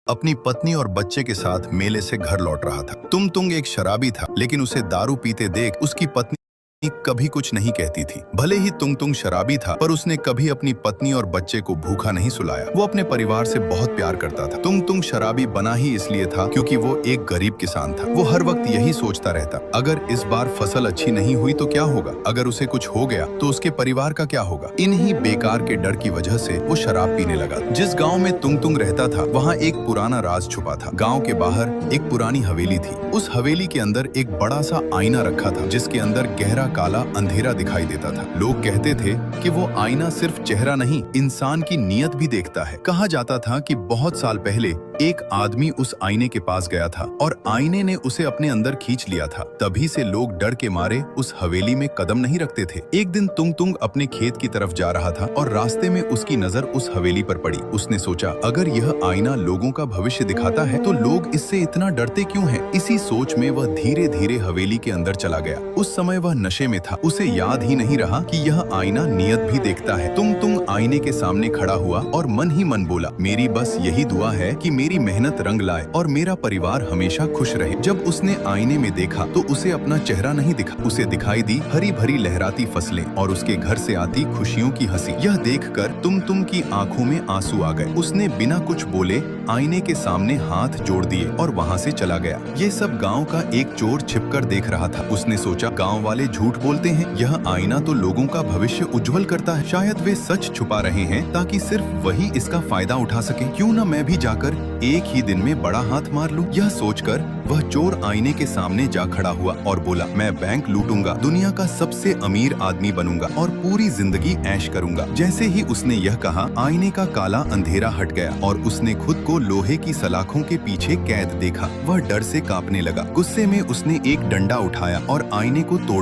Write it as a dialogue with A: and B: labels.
A: अपनी पत्नी और बच्चे के साथ मेले से घर लौट रहा था। तुंग एक शराबी था, लेकिन उसे दारू पीते देख उसकी पत्नी कभी कुछ नहीं कहती थी। भले ही तुंग शराबी था, पर उसने कभी अपनी पत्नी और बच्चे को भूखा नहीं सुलाया। वो अपने परिवार से बहुत प्यार करता था। तुंग शराबी बना ही इसलिए था क्योंकि वो एक गरीब किसान था। वो हर वक्त यही सोचता रहता, अगर इस बार फसल अच्छी नहीं हुई तो क्या होगा, अगर उसे कुछ हो गया तो उसके परिवार का क्या होगा। इन्हीं बेकार के डर की वजह से वो शराब पीने लगा। जिस गाँव में तुंग रहता था, वहाँ एक पुराना राज छुपा था। गाँव के बाहर एक पुरानी हवेली थी। उस हवेली के अंदर एक बड़ा सा आईना रखा था, जिसके अंदर गहरा काला अंधेरा दिखाई देता था। लोग कहते थे कि वो आईना सिर्फ चेहरा नहीं, इंसान की नीयत भी देखता है। कहा जाता था कि बहुत साल पहले एक आदमी उस आईने के पास गया था और आईने ने उसे अपने अंदर खींच लिया था। तभी से लोग डर के मारे उस हवेली में कदम नहीं रखते थे। एक दिन तुंग अपने खेत की तरफ जा रहा था और रास्ते में उसकी नजर उस हवेली पर पड़ी। उसने सोचा, अगर यह आईना लोगों का भविष्य दिखाता है तो लोग इससे इतना डरते क्यों हैं? इसी सोच में वह धीरे धीरे हवेली के अंदर चला गया। उस समय वह नशे में था। उसे याद ही नहीं रहा कि यह आईना नियत भी देखता है। तुंग आईने के सामने खड़ा हुआ और मन ही मन बोला, मेरी बस यही दुआ है कि मेरी मेहनत रंग लाए और मेरा परिवार हमेशा खुश रहे। जब उसने आईने में देखा तो उसे अपना चेहरा नहीं दिखा। उसे दिखाई दी हरी भरी लहराती फसलें और उसके घर से आती खुशियों की हंसी। यह देखकर तुंग की आंखों में आंसू आ गए। उसने बिना कुछ बोले आईने के सामने हाथ जोड़ दिए और वहाँ से चला गया। ये सब गाँव का एक चोर छिपकर देख रहा था। उसने सोचा, गाँव वाले झूठ बोलते हैं, यह आईना तो लोगों का भविष्य उज्जवल करता है। शायद वे सच छुपा रहे हैं ताकि सिर्फ वही इसका फायदा उठा सके। क्यों न मैं भी जाकर एक ही दिन में बड़ा हाथ मार लूं। यह सोचकर वह चोर आईने के सामने जा खड़ा हुआ और बोला, मैं बैंक लूटूंगा, दुनिया का सबसे अमीर आदमी बनूंगा और पूरी जिंदगी ऐश करूंगा। जैसे ही उसने यह कहा, आईने का काला अंधेरा हट गया और उसने खुद को लोहे की सलाखों के पीछे कैद देखा। वह डर से कांपने लगा। गुस्से में उसने एक डंडा उठाया और आईने को तोड़